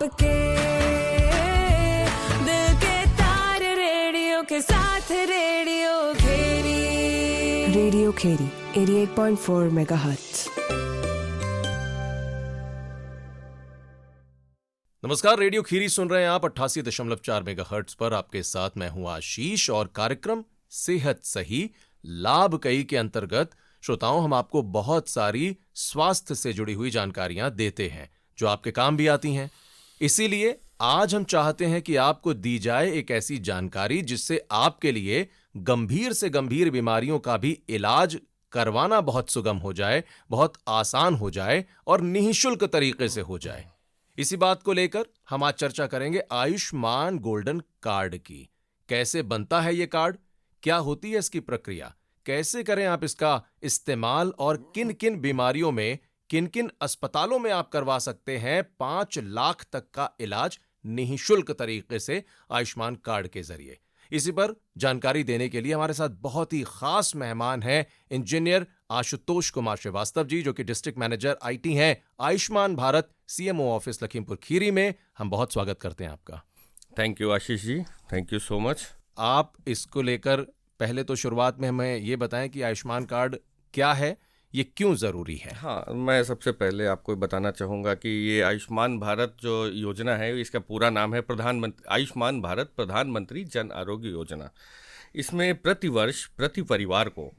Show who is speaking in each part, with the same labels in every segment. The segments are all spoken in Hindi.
Speaker 1: आपके दिल के तार रेडियो के साथ रेडियो खेरी 88.4 मेगाहर्ट्ज।
Speaker 2: नमस्कार, रेडियो खीरी सुन रहे हैं आप 88.4 मेगाहर्ट्ज पर। आपके साथ मैं हूं आशीष और कार्यक्रम सेहत सही लाभ कई के अंतर्गत श्रोताओं हम आपको बहुत सारी स्वास्थ्य से जुड़ी हुई जानकारियां देते हैं जो आपके काम भी आती हैं। इसीलिए आज हम चाहते हैं कि आपको दी जाए एक ऐसी जानकारी जिससे आपके लिए गंभीर से गंभीर बीमारियों का भी इलाज करवाना बहुत सुगम हो जाए, बहुत आसान हो जाए और निःशुल्क तरीके से हो जाए। इसी बात को लेकर हम आज चर्चा करेंगे आयुष्मान गोल्डन कार्ड की। कैसे बनता है ये कार्ड, क्या होती है इसकी प्रक्रिया, कैसे करें आप इसका इस्तेमाल और किन किन बीमारियों में किन किन अस्पतालों में आप करवा सकते हैं 5 लाख तक का इलाज निःशुल्क तरीके से आयुष्मान कार्ड के जरिए। इसी पर जानकारी देने के लिए हमारे साथ बहुत ही खास मेहमान हैं इंजीनियर आशुतोष कुमार श्रीवास्तव जी, जो कि डिस्ट्रिक्ट मैनेजर आईटी हैं आयुष्मान भारत सीएमओ ऑफिस लखीमपुर खीरी में। हम बहुत स्वागत करते हैं आपका।
Speaker 3: Thank you Ashish ji, thank you so much.
Speaker 2: आप इसको लेकर पहले तो शुरुआत में हमें ये बताएं कि आयुष्मान कार्ड क्या है, ये क्यों जरूरी है।
Speaker 3: हाँ, मैं सबसे पहले आपको बताना चाहूँगा कि ये आयुष्मान भारत जो योजना है इसका पूरा नाम है आयुष्मान भारत प्रधानमंत्री जन आरोग्य योजना। इसमें प्रतिवर्ष प्रति परिवार को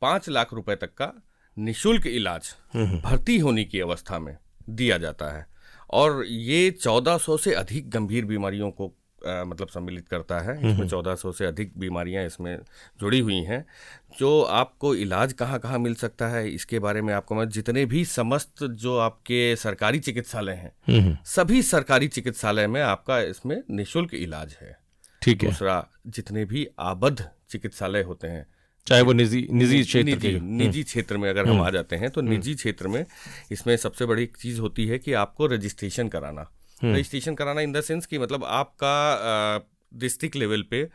Speaker 3: 5 लाख रुपए तक का निःशुल्क इलाज भर्ती होने की अवस्था में दिया जाता है और ये 1400 से अधिक गंभीर बीमारियों को मतलब सम्मिलित करता है। इसमें 1400 से अधिक बीमारियां इसमें जुड़ी हुई हैं। जो आपको इलाज कहाँ कहाँ मिल सकता है इसके बारे में आपको मैं जितने भी समस्त जो आपके सरकारी चिकित्सालय हैं सभी सरकारी चिकित्सालय में आपका इसमें निःशुल्क इलाज है।
Speaker 2: ठीक है।
Speaker 3: दूसरा, जितने भी आबद्ध चिकित्सालय होते हैं
Speaker 2: चाहे वो निजी क्षेत्र के
Speaker 3: निजी क्षेत्र में अगर हम आ जाते हैं तो निजी क्षेत्र में इसमें सबसे बड़ी चीज़ होती है कि आपको रजिस्ट्रेशन कराना। रजिस्ट्रेशन कराना इन द सेंस कि मतलब आपका डिस्ट्रिक्ट लेवल पे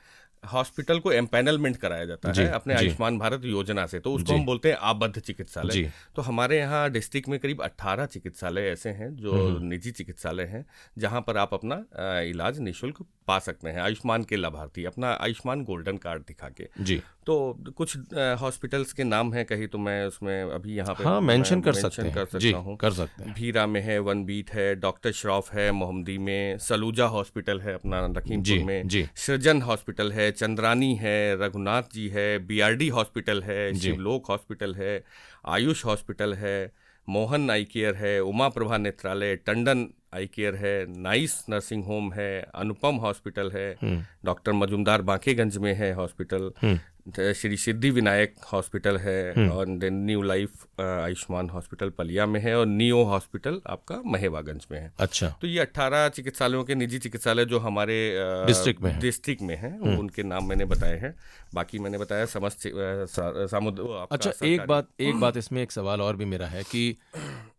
Speaker 3: हॉस्पिटल को एम्पैनलमेंट कराया जाता है अपने आयुष्मान भारत योजना से, तो उसको हम बोलते हैं आबद्ध चिकित्सालय। तो हमारे यहाँ डिस्ट्रिक्ट में करीब 18 चिकित्सालय ऐसे हैं जो निजी चिकित्सालय हैं जहाँ पर आप अपना इलाज निःशुल्क पा सकते हैं आयुष्मान के लाभार्थी अपना आयुष्मान गोल्डन कार्ड दिखा के जी। तो कुछ हॉस्पिटल्स के नाम हैं, कहीं तो मैं उसमें अभी यहाँ पे
Speaker 2: मेंशन कर सकता हूँ। कर सकते हैं।
Speaker 3: भीरा में है, वन बीट है, डॉक्टर श्रॉफ है मोहम्मदी में, सलूजा हॉस्पिटल है अपना लखीमपुर में, सृजन हॉस्पिटल है, चंद्रानी है, रघुनाथ जी है, बीआरडी हॉस्पिटल है, शिवलोक हॉस्पिटल है, आयुष हॉस्पिटल है, मोहन आई केयर है, उमा प्रभा नेत्रालय, टंडन आई केयर है, नाइस नर्सिंग होम है, अनुपम हॉस्पिटल है, डॉक्टर मजुमदार बांकेगंज में है हॉस्पिटल, श्री सिद्धि विनायक हॉस्पिटल है और new life Ayushman hospital Palia में है और नियो हॉस्पिटल आपका महेवागंज में है।
Speaker 2: अच्छा, तो
Speaker 3: ये 18 चिकित्सालयों के निजी चिकित्सालय जो हमारे डिस्ट्रिक्ट में हैं उनके नाम मैंने बताए हैं। बाकी मैंने बताया समस्त
Speaker 2: अच्छा, एक बात इसमें एक सवाल और भी मेरा है कि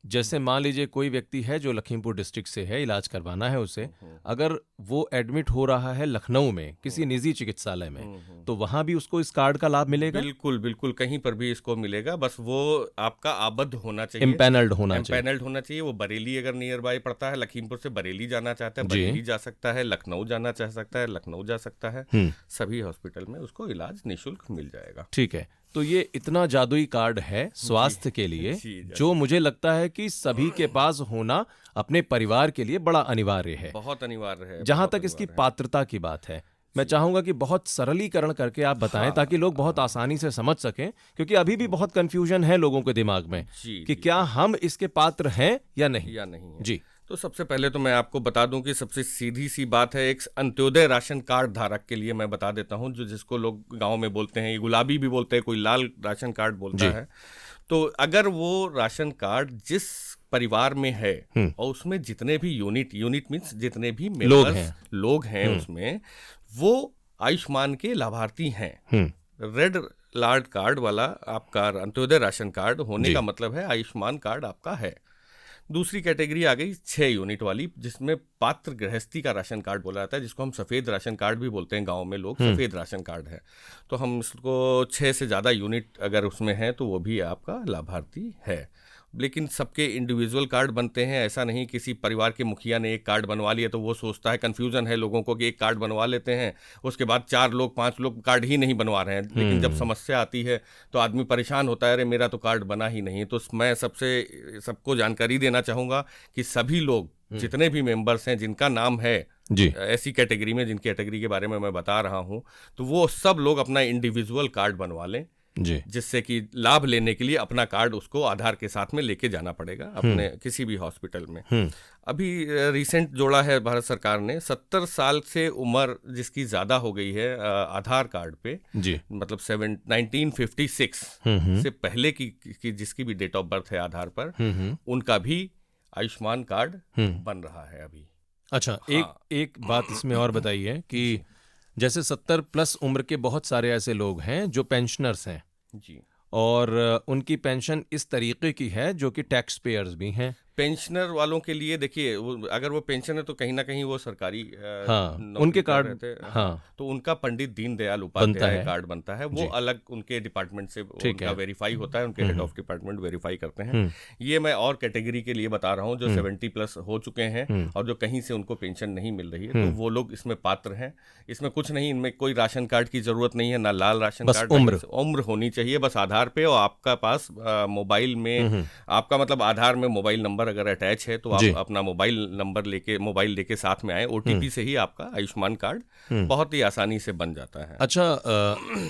Speaker 2: जैसे मान लीजिए कोई व्यक्ति है जो लखीमपुर डिस्ट्रिक्ट से है, इलाज करवाना है उसे, अगर वो एडमिट हो रहा है लखनऊ में किसी निजी चिकित्सालय में, तो वहां भी उसको इस कार्ड का लाभ मिलेगा?
Speaker 3: बिल्कुल बिल्कुल, कहीं पर भी इसको मिलेगा, बस वो आपका आबद्ध होना चाहिए,
Speaker 2: एम्पैनल्ड होना
Speaker 3: चाहिए। वो बरेली अगर नियर बाय पड़ता है, लखीमपुर से बरेली जाना चाहता है बरेली जा सकता है, लखनऊ जाना चाह सकता है लखनऊ जा सकता है, सभी हॉस्पिटल में उसको इलाज निःशुल्क मिल जाएगा।
Speaker 2: ठीक है, तो ये इतना जादुई कार्ड है स्वास्थ्य के लिए जो मुझे लगता है कि सभी के पास होना अपने परिवार के लिए बड़ा अनिवार्य है,
Speaker 3: बहुत अनिवार्य है।
Speaker 2: जहां तक इसकी पात्रता की बात है, मैं चाहूंगा कि बहुत सरलीकरण करके आप बताएं ताकि लोग बहुत आसानी से समझ सकें, क्योंकि अभी भी बहुत कंफ्यूजन है लोगों के दिमाग में कि क्या हम इसके पात्र हैं या नहीं जी।
Speaker 3: तो सबसे पहले तो मैं आपको बता दूं कि सबसे सीधी सी बात है, एक अंत्योदय राशन कार्ड धारक के लिए मैं बता देता हूं, जो जिसको लोग गांव में बोलते हैं, ये गुलाबी भी बोलते हैं, कोई लाल राशन कार्ड बोलता है। तो अगर वो राशन कार्ड जिस परिवार में है और उसमें जितने भी यूनिट मीन्स जितने भी लोग हैं उसमें, वो आयुष्मान के लाभार्थी हैं। रेड लार्ड कार्ड वाला आपका अंत्योदय राशन कार्ड होने का मतलब है आयुष्मान कार्ड आपका है। दूसरी कैटेगरी आ गई 6 यूनिट वाली, जिसमें पात्र गृहस्थी का राशन कार्ड बोला जाता है, जिसको हम सफ़ेद राशन कार्ड भी बोलते हैं गांव में लोग, सफ़ेद राशन कार्ड है। तो हम इसको 6 से ज़्यादा यूनिट अगर उसमें है तो वो भी आपका लाभार्थी है। लेकिन सबके इंडिविजुअल कार्ड बनते हैं। ऐसा नहीं किसी परिवार के मुखिया ने एक कार्ड बनवा लिया तो वो सोचता है, कन्फ्यूजन है लोगों को कि एक कार्ड बनवा लेते हैं, उसके बाद 4 लोग 5 लोग कार्ड ही नहीं बनवा रहे हैं। लेकिन जब समस्या आती है तो आदमी परेशान होता है, अरे मेरा तो कार्ड बना ही नहीं। तो मैं सबको जानकारी देना चाहूँगा कि सभी लोग जितने भी मेंबर्स हैं जिनका नाम है
Speaker 2: जी
Speaker 3: ऐसी कैटेगरी में, जिनकी कैटेगरी के बारे में मैं बता रहा हूं, तो वो सब लोग अपना इंडिविजुअल कार्ड बनवा लें,
Speaker 2: जी
Speaker 3: जिससे कि लाभ लेने के लिए अपना कार्ड उसको आधार के साथ में लेके जाना पड़ेगा अपने किसी भी हॉस्पिटल में। अभी रिसेंट जोड़ा है भारत सरकार ने, 70 साल से उम्र जिसकी ज़्यादा हो गई है आधार कार्ड पे,
Speaker 2: जी
Speaker 3: मतलब 1956 से पहले की जिसकी भी डेट ऑफ बर्थ है आधार पर, उनका भी आयुष्मान कार्ड बन रहा है अभी।
Speaker 2: अच्छा, एक बात इसमें और बताइए कि जैसे 70 प्लस उम्र के बहुत सारे ऐसे लोग हैं जो पेंशनर्स हैं
Speaker 3: जी,
Speaker 2: और उनकी पेंशन इस तरीके की है जो कि टैक्स पेयर्स भी हैं।
Speaker 3: पेंशनर वालों के लिए देखिए, अगर वो पेंशन है तो कहीं ना कहीं वो सरकारी
Speaker 2: उनके कार्ड
Speaker 3: रहते हैं,
Speaker 2: हाँ,
Speaker 3: तो उनका पंडित दीनदयाल
Speaker 2: बनता
Speaker 3: उपाध्याय
Speaker 2: है।
Speaker 3: कार्ड बनता है। वो अलग उनके डिपार्टमेंट से
Speaker 2: ठीक
Speaker 3: उनका
Speaker 2: है।
Speaker 3: वेरीफाई होता है, उनके हेड ऑफ डिपार्टमेंट वेरीफाई करते हैं। ये मैं और कैटेगरी के लिए बता रहा हूँ जो 70 प्लस हो चुके हैं और जो कहीं से उनको पेंशन नहीं मिल रही है, तो वो लोग इसमें पात्र हैं। इसमें कुछ नहीं, इनमें कोई राशन कार्ड की जरूरत नहीं है, ना लाल राशन कार्ड, उम्र होनी चाहिए बस आधार पे, और आपका पास मोबाइल में आपका मतलब आधार में मोबाइल नंबर अगर अटैच है तो आप अपना मोबाइल लेके साथ में आए, ओटीपी से ही आपका आयुष्मान कार्ड बहुत ही आसानी से बन जाता है।
Speaker 2: अच्छा,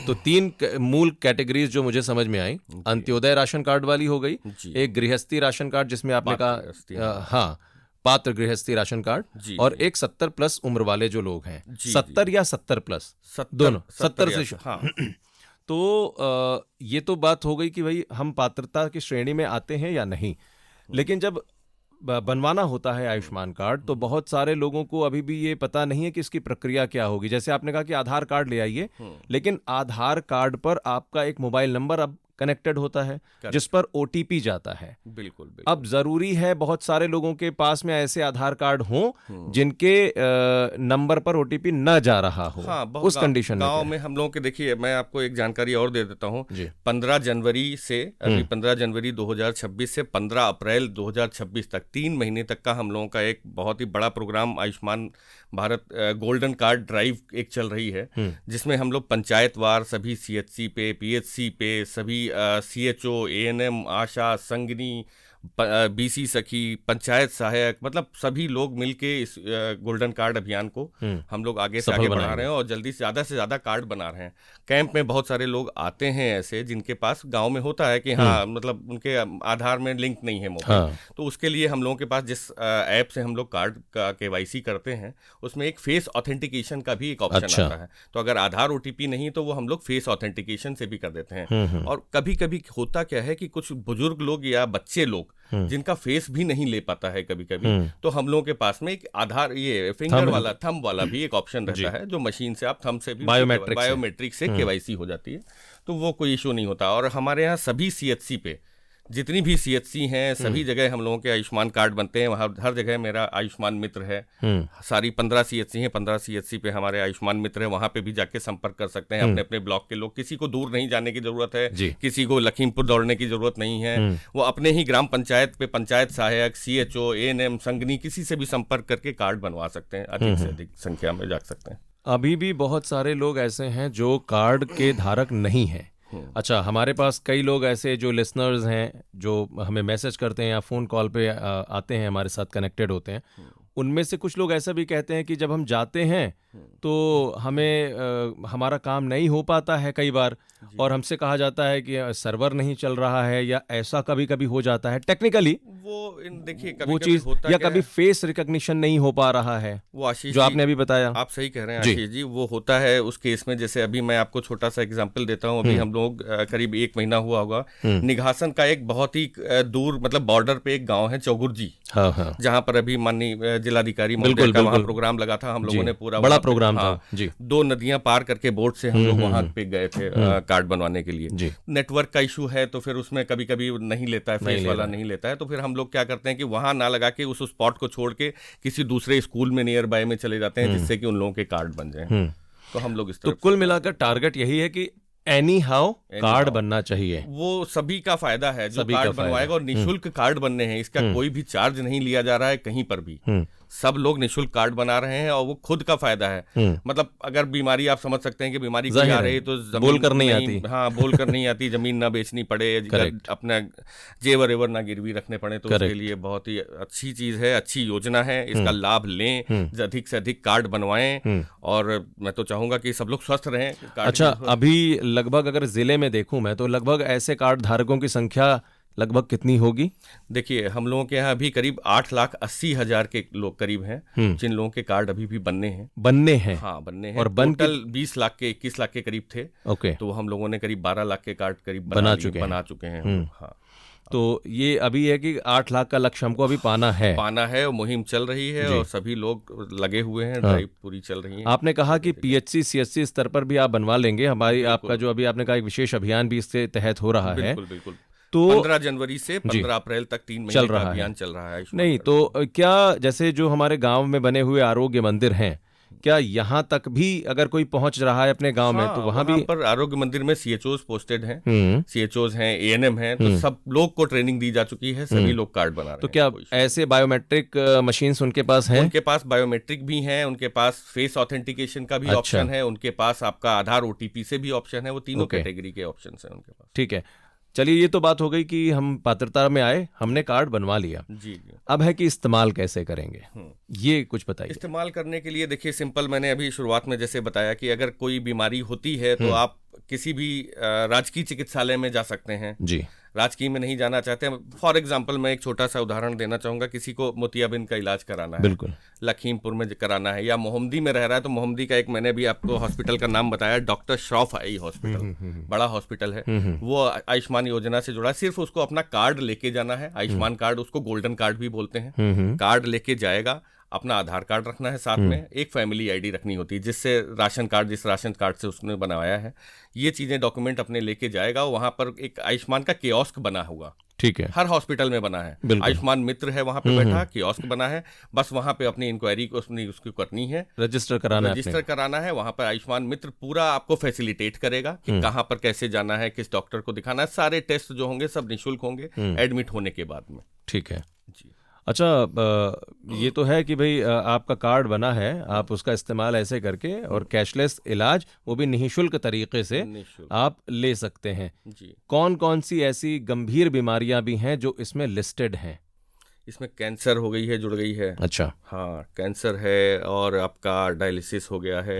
Speaker 2: तो 3 मूल कैटेगरीज जो मुझे समझ में आई, अंत्योदय राशन कार्ड वाली हो गई, एक गृहस्थी राशन कार्ड जिसमें आपने कहा हाँ पात्र गृहस्थी राशन कार्ड, और एक 70 प्लस उम्र वाले जो लोग हैं, 70 या 70 प्लस, दोनों 70 से हाँ। तो ये तो बात हो गई कि भाई हम पात्रता की श्रेणी में आते हैं या नहीं, लेकिन जब बनवाना होता है आयुष्मान कार्ड तो बहुत सारे लोगों को अभी भी ये पता नहीं है कि इसकी प्रक्रिया क्या होगी। जैसे आपने कहा कि आधार कार्ड ले आइए, लेकिन आधार कार्ड पर आपका एक मोबाइल नंबर अब कनेक्टेड होता है जिस पर ओटीपी जाता है।
Speaker 3: बिल्कुल।
Speaker 2: अब जरूरी है बहुत सारे लोगों के पास में ऐसे आधार कार्ड हों जिनके नंबर पर ओटीपी न जा रहा हो। उस कंडीशन में
Speaker 3: गांव में हम लोगों के, देखिए मैं आपको एक जानकारी और दे देता हूं, 15 जनवरी से अभी 15 जनवरी 2026 से 15 अप्रैल 2026 तक 3 महीने तक का हम लोगों का एक बहुत ही बड़ा programme Ayushman Bharat golden card drive एक चल रही है, जिसमें हम लोग पंचायतवार सभी सीएचसी पे, पीएचसी पे, सभी सीएचओ, एएनएम, आशा, संगनी, बीसी सखी, पंचायत सहायक, मतलब सभी लोग मिलके इस गोल्डन कार्ड अभियान को हम लोग आगे से आगे बढ़ा रहे हैं और जल्दी से ज़्यादा कार्ड बना रहे हैं। कैंप में बहुत सारे लोग आते हैं ऐसे जिनके पास गांव में होता है कि हाँ मतलब उनके आधार में लिंक नहीं है मोबाइल, तो उसके लिए हम लोगों के पास जिस ऐप से हम लोग कार्ड का केवाईसी करते हैं उसमें एक फेस ऑथेंटिकेशन का भी एक ऑप्शन आता है। तो अगर आधार ओटीपी नहीं तो वो हम लोग फेस ऑथेंटिकेशन से भी कर देते हैं। और कभी कभी होता क्या है कि कुछ बुजुर्ग लोग या बच्चे लोग जिनका फेस भी नहीं ले पाता है कभी कभी, तो हम लोगों के पास में एक आधार ये फिंगर वाला, थंब वाला भी एक ऑप्शन रहता है, जो मशीन से आप थंब से भी बायोमेट्रिक से केवाईसी हो जाती है, तो वो कोई इशू नहीं होता। और हमारे यहाँ सभी सीएचसी पे, जितनी भी सीएचसी हैं सभी जगह हम लोगों के आयुष्मान कार्ड बनते हैं। वहाँ हर जगह मेरा आयुष्मान मित्र है, सारी 15 सीएचसी हैं, 15 सीएचसी पे हमारे आयुष्मान मित्र है, वहाँ पे भी जाके संपर्क कर सकते हैं अपने अपने ब्लॉक के लोग। किसी को दूर नहीं जाने की जरूरत है, किसी को लखीमपुर दौड़ने की जरूरत नहीं है, वो अपने ही ग्राम पंचायत पे पंचायत सहायक, सीएचओ, एएनएम, संगनी, किसी से भी संपर्क करके कार्ड बनवा सकते हैं, अधिक से अधिक संख्या में जा सकते हैं।
Speaker 2: अभी भी बहुत सारे लोग ऐसे हैं जो कार्ड के धारक नहीं हैं। अच्छा, हमारे पास कई लोग ऐसे जो लिसनर्स हैं जो हमें मैसेज करते हैं या फ़ोन कॉल पे आते हैं, हमारे साथ कनेक्टेड होते हैं। उनमें से कुछ लोग ऐसा भी कहते हैं कि जब हम जाते हैं तो हमें हमारा काम नहीं हो पाता है कई बार, और हमसे कहा जाता है कि सर्वर नहीं चल रहा है, या ऐसा कभी कभी हो जाता है टेक्निकली
Speaker 3: वो देखिए
Speaker 2: वो चीज, या कभी फेस रिकॉग्निशन नहीं हो पा रहा है,
Speaker 3: वो आशीष
Speaker 2: जो आपने अभी बताया।
Speaker 3: आप सही कह रहे हैं आशीष जी, वो होता है उस केस में। जैसे अभी मैं आपको छोटा सा एग्जांपल देता हूँ, अभी हम लोग करीब 1 महीना हुआ होगा, निघासन का एक बहुत ही दूर मतलब बॉर्डर पे एक गाँव है चौगुर्जी, जहाँ पर अभी माननीय जिलाधिकारी महोदय का वहाँ प्रोग्राम लगा था। हम लोगों ने पूरा बड़ा प्रोग्राम था जी, 2 नदियां पार करके बोट से हम लोग वहां पे गए थे कार्ड बनवाने के लिए। नेटवर्क का इशू है तो फिर उसमें कभी कभी नहीं लेता है, फेस वाला नहीं लेता है, तो फिर हम लोग क्या करते हैं कि वहां ना लगा के उस स्पॉट को छोड़ के किसी दूसरे स्कूल में नियर बाय में चले जाते हैं, जिससे कि उन लोगों के कार्ड बन जाए। तो हम लोग इस तरह,
Speaker 2: तो कुल मिलाकर टारगेट यही है कि एनी हाउ कार्ड बनना चाहिए।
Speaker 3: वो सभी का फायदा है जो
Speaker 2: सभी का
Speaker 3: कार्ड
Speaker 2: फायदा।
Speaker 3: बनवाएगा, और निशुल्क कार्ड बनने हैं, इसका कोई भी चार्ज नहीं लिया जा रहा है कहीं पर भी। सब लोग निशुल्क कार्ड बना रहे हैं और वो खुद का फायदा है। मतलब अगर बीमारी, आप समझ सकते हैं कि बीमारी कोई आ रही है तो जमीन
Speaker 2: बोल कर नहीं आती।
Speaker 3: हाँ, बोल कर नहीं आती, जमीन ना बेचनी पड़े, अपना जेवर एवर ना गिरवी रखने पड़े, तो उसके लिए बहुत ही अच्छी चीज है, अच्छी योजना है। इसका लाभ लें, अधिक से अधिक कार्ड बनवाएं, और मैं तो चाहूंगा कि सब लोग स्वस्थ रहें।
Speaker 2: अच्छा, अभी लगभग अगर जिले में देखूं मैं तो लगभग ऐसे कार्ड धारकों की संख्या लगभग कितनी होगी?
Speaker 3: देखिए, हम लोगों के यहाँ अभी करीब 8,80,000 के लोग करीब हैं जिन लोगों के कार्ड अभी भी बनने हैं। हाँ, बनने हैं।
Speaker 2: और
Speaker 3: टोटल 20 लाख के 21 लाख के करीब थे।
Speaker 2: ओके।
Speaker 3: तो हम लोगों ने करीब 12 लाख के कार्ड करीब
Speaker 2: बना
Speaker 3: चुके हैं। हाँ,
Speaker 2: तो ये अभी है कि 8 लाख का लक्ष्य हमको अभी पाना है
Speaker 3: और मुहिम चल रही है और सभी लोग लगे हुए हैं। ड्राइव पूरी चल रही है।
Speaker 2: आपने कहा कि पीएचसी सीएचसी स्तर पर भी आप बनवा लेंगे। हमारी आपका जो अभी आपने कहा एक विशेष अभियान भी इसके तहत हो रहा है।
Speaker 3: बिल्कुल।
Speaker 2: तो
Speaker 3: 15 जनवरी से 15 अप्रैल तक 3 महीने का अभियान चल रहा है।
Speaker 2: नहीं तो क्या जैसे जो हमारे गांव में बने हुए आरोग्य मंदिर हैं, क्या यहाँ तक भी अगर कोई पहुंच रहा है अपने गांव में तो वहां भी
Speaker 3: पर आरोग्य मंदिर में सीएचओज पोस्टेड हैं, सीएचओज हैं, एएनएम हैं, तो सब लोग को ट्रेनिंग दी जा चुकी है, सभी लोग कार्ड बना रहे हैं।
Speaker 2: तो क्या ऐसे बायोमेट्रिक मशीन्स उनके पास हैं?
Speaker 3: उनके पास बायोमेट्रिक भी हैं, उनके पास फेस ऑथेंटिकेशन का भी ऑप्शन है, उनके पास आपका आधार ओटीपी से भी ऑप्शन है। वो तीनों कैटेगरी के ऑप्शन हैं उनके पास।
Speaker 2: ठीक है, चलिए ये तो बात हो गई कि हम पात्रता में आए, हमने कार्ड बनवा लिया।
Speaker 3: जी।
Speaker 2: अब है कि इस्तेमाल कैसे करेंगे, ये कुछ बताइए।
Speaker 3: इस्तेमाल करने के लिए देखिए, सिंपल, मैंने अभी शुरुआत में जैसे बताया कि अगर कोई बीमारी होती है तो आप किसी भी राजकीय चिकित्सालय में जा सकते हैं।
Speaker 2: जी।
Speaker 3: राजकीय में नहीं जाना चाहते हैं, फॉर एग्जांपल मैं एक छोटा सा उदाहरण देना चाहूंगा। किसी को मोतियाबिंद का इलाज कराना है,
Speaker 2: बिल्कुल,
Speaker 3: लखीमपुर में कराना है, या मोहम्मदी में रह रहा है तो मोहम्मदी का एक, मैंने भी आपको हॉस्पिटल का नाम बताया, डॉक्टर श्रॉफ आई हॉस्पिटल, बड़ा हॉस्पिटल है, वो आयुष्मान योजना से जुड़ा है। सिर्फ उसको अपना कार्ड लेके जाना है, आयुष्मान कार्ड, उसको गोल्डन कार्ड भी बोलते हैं। कार्ड लेके जाएगा, अपना आधार कार्ड रखना है साथ में, एक फैमिली आईडी रखनी होती है, जिससे राशन कार्ड, जिस राशन कार्ड से उसने बनवाया है, ये चीजें डॉक्यूमेंट अपने लेके जाएगा। वहां पर एक आयुष्मान का कियोस्क बना होगा।
Speaker 2: ठीक है,
Speaker 3: हर हॉस्पिटल में बना है। आयुष्मान मित्र है वहां पे बैठा, कियोस्क बना है, बस वहां पे अपनी इंक्वायरी को उसकी करनी है, रजिस्टर कराना है। वहां पर आयुष्मान मित्र पूरा आपको फैसिलिटेट करेगा कि कहाँ पर कैसे जाना है, किस डॉक्टर को दिखाना है। सारे टेस्ट जो होंगे सब निःशुल्क होंगे एडमिट होने के बाद में।
Speaker 2: ठीक है
Speaker 3: जी।
Speaker 2: अच्छा, ये तो है कि भाई आपका कार्ड बना है, आप उसका इस्तेमाल ऐसे करके और कैशलेस इलाज वो भी निःशुल्क तरीके से आप ले सकते हैं।
Speaker 3: जी।
Speaker 2: कौन कौन सी ऐसी गंभीर बीमारियां भी हैं जो इसमें लिस्टेड हैं?
Speaker 3: इसमें कैंसर हो गई है, जुड़ गई है।
Speaker 2: अच्छा।
Speaker 3: हाँ, कैंसर है, और आपका डायलिसिस हो गया है,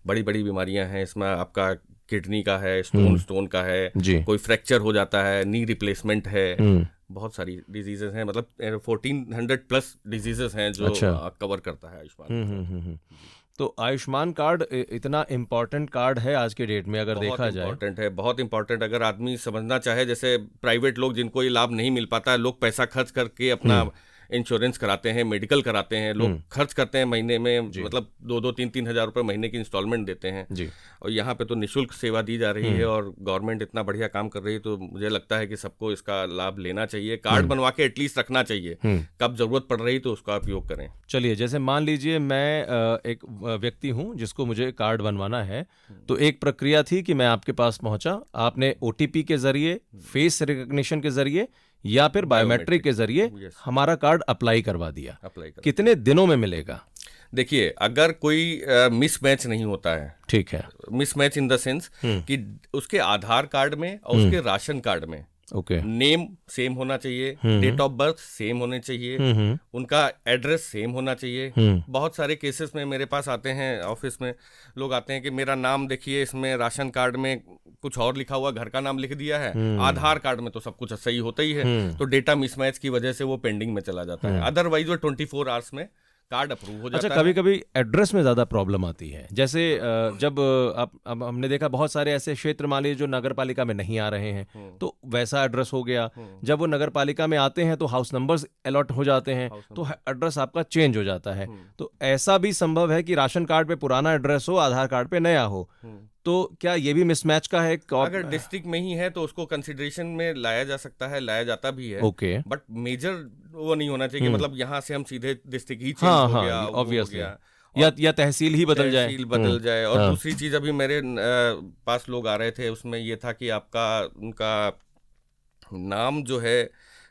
Speaker 3: बड़ी बड़ी बीमारियां हैं इसमें। आपका किडनी का है, स्टोन का है, कोई फ्रैक्चर हो जाता है, नी रिप्लेसमेंट है, बहुत सारी डिजीजेस हैं। मतलब 1400 प्लस डिजीजेस हैं जो कवर करता है आयुष्मान।
Speaker 2: तो आयुष्मान कार्ड इतना इम्पोर्टेंट कार्ड है आज के डेट में, अगर देखा जाए
Speaker 3: इम्पोर्टेंट है, बहुत इम्पोर्टेंट। अगर आदमी समझना चाहे, जैसे प्राइवेट लोग जिनको ये लाभ नहीं मिल पाता है, लोग पैसा खर्च करके अपना इंश्योरेंस कराते हैं, मेडिकल कराते हैं, लोग खर्च करते हैं महीने में, मतलब 2-3 हज़ार रुपए महीने की इंस्टॉलमेंट देते हैं जी। और यहाँ पे तो निःशुल्क सेवा दी जा रही है और गवर्नमेंट इतना बढ़िया काम कर रही है, तो मुझे लगता है कि सबको इसका लाभ लेना चाहिए। कार्ड बनवा के एटलीस्ट रखना चाहिए, कब जरूरत पड़ रही तो उसका उपयोग करें।
Speaker 2: चलिए, जैसे मान लीजिए मैं एक व्यक्ति हूँ जिसको मुझे कार्ड बनवाना है, तो एक प्रक्रिया थी कि मैं आपके पास पहुंचा, आपने OTP के जरिए, फेस रिकग्निशन के जरिए या फिर बायोमेट्रिक के जरिए हमारा कार्ड अप्लाई करवा दिया। कितने दिनों में मिलेगा?
Speaker 3: देखिए, अगर कोई मिसमैच नहीं होता है, ठीक है, मिसमैच इन द सेंस कि उसके आधार कार्ड में और उसके राशन कार्ड में नेम सेम होना चाहिए, डेट ऑफ बर्थ सेम होने चाहिए, उनका एड्रेस सेम होना चाहिए। बहुत सारे केसेस में मेरे पास आते हैं, ऑफिस में लोग आते हैं कि मेरा नाम देखिए, इसमें राशन कार्ड में कुछ और लिखा हुआ, घर का नाम लिख दिया है, आधार कार्ड में तो सब कुछ सही होता ही है, तो डेटा मिसमैच की वजह से वो पेंडिंग में चला जाता है। अदरवाइज वो 24 आवर्स में कार्ड अप्रूव हो जाता है।
Speaker 2: कभी कभी एड्रेस में ज्यादा प्रॉब्लम आती है, जैसे जब अब हमने देखा बहुत सारे ऐसे क्षेत्र मान लीजिए जो नगर पालिका में नहीं आ रहे हैं, तो वैसा एड्रेस हो गया। जब वो नगर पालिका में आते हैं तो हाउस नंबर्स अलॉट हो जाते हैं, तो एड्रेस आपका चेंज हो जाता है। तो ऐसा भी संभव है कि राशन कार्ड पे पुराना एड्रेस हो, आधार कार्ड पे नया हो, तो क्या ये भी मिसमैच का है?
Speaker 3: अगर डिस्ट्रिक्ट में ही है तो उसको कंसिडरेशन में लाया जा सकता है, लाया जाता भी है, बट मेजर वो नहीं होना चाहिए कि मतलब यहाँ से हम सीधे डिस्ट्रिक्ट ही चेंज हो गया, ऑब्वियसली।
Speaker 2: या तहसील ही बदल जाए।
Speaker 3: तहसील बदल जाए। और
Speaker 2: हाँ।
Speaker 3: दूसरी चीज, अभी मेरे पास लोग आ रहे थे, उसमें ये था कि आपका उनका नाम जो है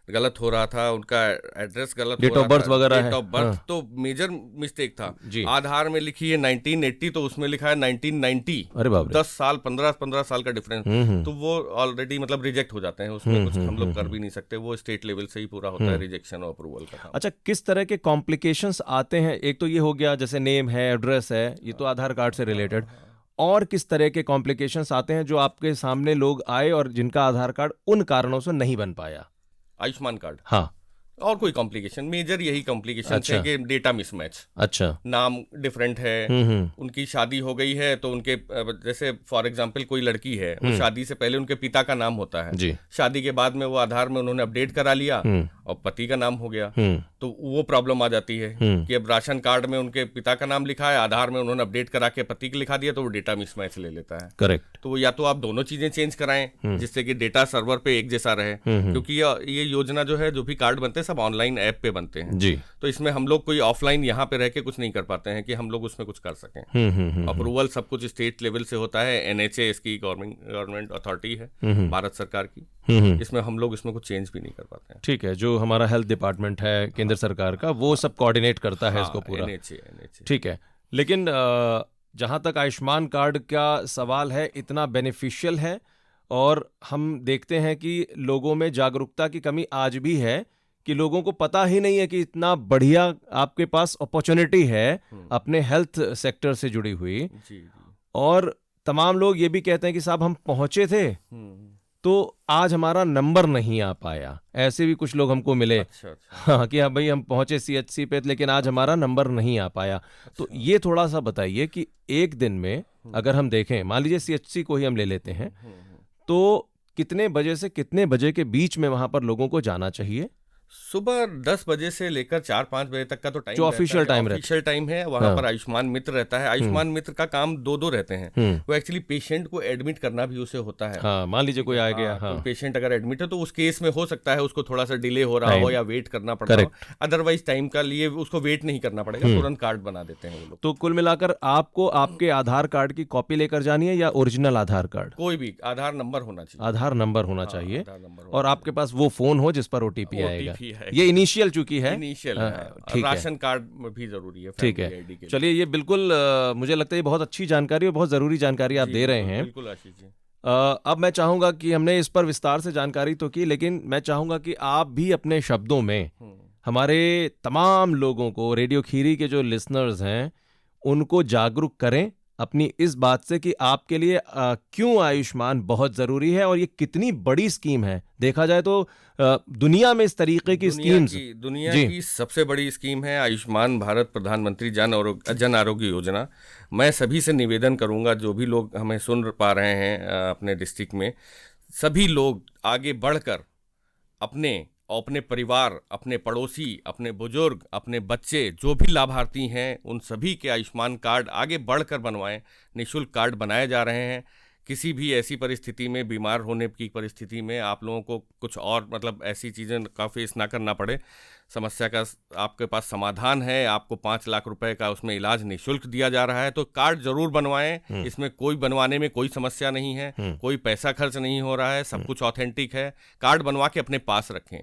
Speaker 3: गलत हो रहा था, उनका एड्रेस गलत
Speaker 2: Date
Speaker 3: हो रहा
Speaker 2: of birth
Speaker 3: था,
Speaker 2: वगैरह
Speaker 3: डेट
Speaker 2: है।
Speaker 3: ऑफ बर्थ
Speaker 2: हाँ।
Speaker 3: तो मेजर मिस्टेक था।
Speaker 2: जी।
Speaker 3: आधार में लिखी है 1980 तो उसमें लिखा है 1990।
Speaker 2: अरे बाप रे।
Speaker 3: 10 साल 15 साल का डिफरेंस। तो वो ऑलरेडी मतलब रिजेक्ट हो जाते हैं, उसमें कुछ हम लोग कर भी नहीं सकते, वो स्टेट लेवल से ही पूरा होता है रिजेक्शन और अप्रूवल का काम।
Speaker 2: अच्छा, किस तरह के कॉम्प्लिकेशंस आते हैं? एक तो ये हो गया जैसे नेम है, एड्रेस है, ये तो आधार कार्ड से रिलेटेड। और किस तरह के कॉम्प्लिकेशंस आते हैं जो आपके सामने लोग आए और जिनका आधार कार्ड उन कारणों से नहीं बन पाया?
Speaker 3: आयुष्मान कार्ड
Speaker 2: हाँ।
Speaker 3: और कोई कॉम्प्लिकेशन, मेजर यही कॉम्प्लिकेशन
Speaker 2: अच्छा।
Speaker 3: है कि डेटा मिसमैच,
Speaker 2: अच्छा।
Speaker 3: नाम डिफरेंट है, उनकी शादी हो गई है तो उनके जैसे फॉर एग्जांपल कोई लड़की है, वो शादी से पहले उनके पिता का नाम होता है
Speaker 2: जी।
Speaker 3: शादी के बाद में वो आधार में उन्होंने अपडेट करा लिया और पति का नाम हो गया, तो वो प्रॉब्लम आ जाती है कि अब राशन कार्ड में उनके पिता का नाम लिखा है, आधार में उन्होंने अपडेट करा के पति के लिखा दिया, तो वो डेटा मिसमैच ले लेता है।
Speaker 2: करेक्ट।
Speaker 3: तो या तो आप दोनों चीजें चेंज कराएं जिससे कि डेटा सर्वर पे एक जैसा रहे, क्योंकि ये योजना जो है, जो भी कार्ड बनते हैं सब ऑनलाइन ऐप पे बनते हैं
Speaker 2: जी।
Speaker 3: तो इसमें हम लोग कोई ऑफलाइन यहाँ पे रह के कुछ नहीं कर पाते हैं कि हम लोग उसमें कुछ कर सकें। अप्रूवल सब कुछ स्टेट लेवल से होता है, NHA इसकी गवर्नमेंट अथॉरिटी है भारत सरकार की, इसमें हम लोग इसमें कुछ चेंज भी नहीं कर पाते हैं।
Speaker 2: ठीक है, जो हमारा हेल्थ डिपार्टमेंट है केंद्र सरकार का, वो सब कोऑर्डिनेट करता है इसको पूरा।
Speaker 3: NHA।
Speaker 2: ठीक है, लेकिन जहाँ तक आयुष्मान कार्ड का सवाल है, इतना बेनिफिशियल है और हम देखते हैं कि लोगों में जागरूकता की कमी आज भी है कि लोगों को पता ही नहीं है कि इतना बढ़िया आपके पास अपॉर्चुनिटी है अपने हेल्थ सेक्टर से जुड़ी हुई।
Speaker 3: जी।
Speaker 2: और तमाम लोग ये भी कहते हैं कि साहब हम पहुंचे थे तो आज हमारा नंबर नहीं आ पाया। ऐसे भी कुछ लोग हमको मिले।
Speaker 3: अच्छा।
Speaker 2: हाँ, कि हाँ भाई हम पहुंचे CHC पे, लेकिन आज हमारा नंबर नहीं आ पाया। तो ये थोड़ा सा बताइए कि एक दिन में अगर हम देखें, मान लीजिए CHC को ही हम ले लेते हैं, तो कितने बजे से कितने बजे के बीच में वहां पर लोगों को जाना चाहिए?
Speaker 3: सुबह 10 बजे से लेकर 4-5 बजे तक का तो टाइम,
Speaker 2: जो ऑफिशियल टाइम रहता है।
Speaker 3: ऑफिशियल टाइम है। वहां पर आयुष्मान मित्र रहता है। आयुष्मान मित्र का काम दो रहते हैं। वो एक्चुअली पेशेंट को एडमिट करना भी उसे होता है।
Speaker 2: हाँ, मान लीजिए कोई आ गया।
Speaker 3: हाँ, तो पेशेंट अगर एडमिट है तो उस केस में हो सकता है उसको थोड़ा सा डिले हो रहा हो या वेट करना पड़ रहा हो, अदरवाइज टाइम का लिए उसको वेट नहीं करना पड़ेगा, तुरंत कार्ड बना देते हैं वो लोग।
Speaker 2: तो कुल मिलाकर आपको आपके आधार कार्ड की कॉपी लेकर जानी है या ओरिजिनल आधार कार्ड?
Speaker 3: कोई भी आधार नंबर होना चाहिए।
Speaker 2: आधार नंबर होना चाहिए।
Speaker 3: आधार नंबर
Speaker 2: और आपके पास वो फोन हो जिस पर OTP आएगा।
Speaker 3: है।
Speaker 2: ये इनिशियल चूंकि है,
Speaker 3: इनिशियल
Speaker 2: हाँ,
Speaker 3: है।
Speaker 2: ठीक है।
Speaker 3: राशन कार्ड भी जरूरी है।
Speaker 2: ठीक है,
Speaker 3: ID के लिए।
Speaker 2: चलिए, ये बिल्कुल मुझे लगता है ये बहुत अच्छी जानकारी और बहुत जरूरी जानकारी आप दे रहे हैं।
Speaker 3: बिल्कुल आशीष जी।
Speaker 2: अब मैं चाहूंगा कि हमने इस पर विस्तार से जानकारी तो की, लेकिन मैं चाहूंगा कि आप भी अपने शब्दों में हमारे तमाम लोगों को, रेडियो खीरी के जो लिसनर्स हैं, उनको जागरूक करें अपनी इस बात से कि आपके लिए क्यों आयुष्मान बहुत जरूरी है और ये कितनी बड़ी स्कीम है। देखा जाए तो दुनिया में इस तरीके की स्कीम्स,
Speaker 3: दुनिया की सबसे बड़ी स्कीम है आयुष्मान भारत प्रधानमंत्री जन आरोग्य योजना। मैं सभी से निवेदन करूंगा, जो भी लोग हमें सुन पा रहे हैं अपने डिस्ट्रिक्ट में, सभी लोग आगे बढ़कर अपने परिवार, अपने पड़ोसी, अपने बुजुर्ग, अपने बच्चे, जो भी लाभार्थी हैं, उन सभी के आयुष्मान कार्ड आगे बढ़कर बनवाएं। निःशुल्क कार्ड बनाए जा रहे हैं। किसी भी ऐसी परिस्थिति में, बीमार होने की परिस्थिति में आप लोगों को कुछ और मतलब ऐसी चीज़ें का फेस ना करना पड़े, समस्या का आपके पास समाधान है। आपको 5 लाख रुपए का उसमें इलाज निःशुल्क दिया जा रहा है, तो कार्ड जरूर बनवाएं। इसमें कोई बनवाने में कोई समस्या नहीं है, कोई पैसा खर्च नहीं हो रहा है, सब कुछ ऑथेंटिक है। कार्ड बनवा के अपने पास रखें,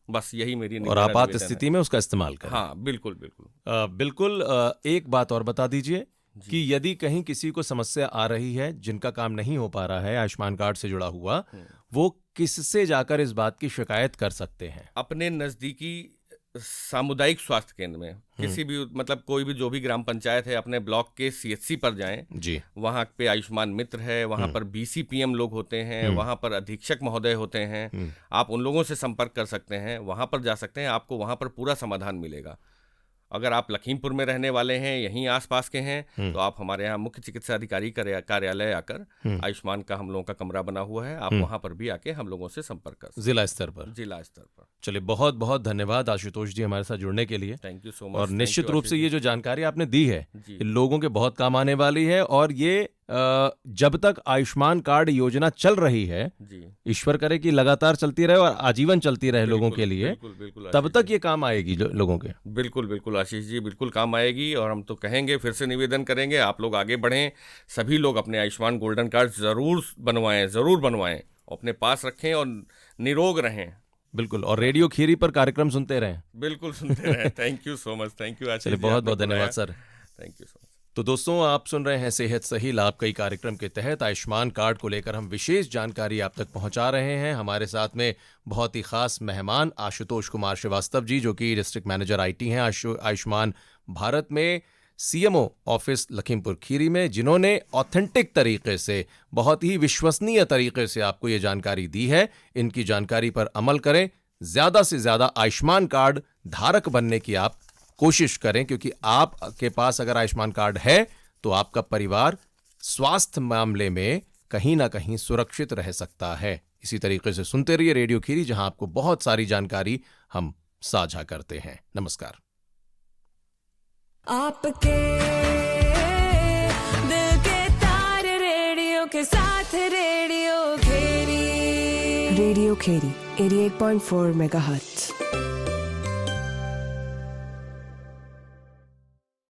Speaker 3: बस यही मेरी
Speaker 2: और आपात स्थिति में उसका इस्तेमाल करें।
Speaker 3: हाँ, बिल्कुल।
Speaker 2: बिल्कुल। एक बात और बता दीजिए कि यदि कहीं किसी को समस्या आ रही है, जिनका काम नहीं हो पा रहा है आयुष्मान कार्ड से जुड़ा हुआ, वो किससे जाकर इस बात की शिकायत कर सकते हैं?
Speaker 3: अपने नजदीकी सामुदायिक स्वास्थ्य केंद्र में, किसी भी मतलब कोई भी जो भी ग्राम पंचायत है, अपने ब्लॉक के CHC पर जाएं
Speaker 2: जी।
Speaker 3: वहाँ पे आयुष्मान मित्र है, वहाँ पर BCPM लोग होते हैं, वहाँ पर अधीक्षक महोदय होते हैं। आप उन लोगों से संपर्क कर सकते हैं, वहाँ पर जा सकते हैं, आपको वहाँ पर पूरा समाधान मिलेगा। अगर आप लखीमपुर में रहने वाले हैं, यहीं आसपास के हैं, तो आप हमारे यहाँ मुख्य चिकित्सा अधिकारी कार्यालय आकर, आयुष्मान का हम लोगों का कमरा बना हुआ है, आप वहाँ पर भी आके हम लोगों से संपर्क कर सकते हैं।
Speaker 2: जिला स्तर पर। चलिए, बहुत बहुत धन्यवाद आशुतोष जी हमारे साथ जुड़ने के लिए।
Speaker 3: Thank you so much.
Speaker 2: और निश्चित रूप से ये जो जानकारी आपने दी है, लोगों के बहुत काम आने वाली है और ये जब तक आयुष्मान कार्ड योजना चल रही है,
Speaker 3: जी
Speaker 2: ईश्वर करे कि लगातार चलती रहे और आजीवन चलती रहे लोगों के लिए,
Speaker 3: बिल्कुल बिल्कुल
Speaker 2: तब
Speaker 3: आशीष
Speaker 2: तक ये काम आएगी लोगों के।
Speaker 3: बिल्कुल बिल्कुल आशीष जी, बिल्कुल काम आएगी। और हम तो कहेंगे, फिर से निवेदन करेंगे, आप लोग आगे बढ़ें, सभी लोग अपने आयुष्मान गोल्डन कार्ड ज़रूर बनवाएं, अपने पास रखें और निरोग रहें।
Speaker 2: बिल्कुल, और रेडियो खीरी पर कार्यक्रम सुनते रहें।
Speaker 3: बिल्कुल सुनते रहें। Thank you so much, thank you Ashish
Speaker 2: चलिए,
Speaker 3: जी,
Speaker 2: बहुत
Speaker 3: आपने
Speaker 2: बहुत धन्यवाद
Speaker 3: बुलाया।
Speaker 2: Sir.
Speaker 3: Thank you so much.
Speaker 2: तो दोस्तों, आप सुन रहे हैं सेहत सही लाभ कई कार्यक्रम के तहत आयुष्मान कार्ड को लेकर हम विशेष जानकारी आप तक पहुंचा रहे हैं। हमारे साथ में बहुत ही खास मेहमान आशुतोष कुमार श्रीवास्तव जी, जो कि डिस्ट्रिक्ट मैनेजर आईटी हैं आयुष्मान भारत में, सीएमओ ऑफिस लखीमपुर खीरी में, जिन्होंने ऑथेंटिक तरीके से, बहुत ही विश्वसनीय तरीके से आपको ये जानकारी दी है। इनकी जानकारी पर अमल करें, ज्यादा से ज्यादा आयुष्मान कार्ड धारक बनने की आप कोशिश करें, क्योंकि आपके पास अगर आयुष्मान कार्ड है तो आपका परिवार स्वास्थ्य मामले में कहीं ना कहीं सुरक्षित रह सकता है। इसी तरीके से सुनते रहिए रेडियो खीरी, जहां आपको बहुत सारी जानकारी हम साझा करते हैं। नमस्कार।
Speaker 1: आपके दिल के तार रेडियो के साथ, रेडियो खेरी।
Speaker 4: रेडियो खेरी 88.4 मेगाहर्ट्ज।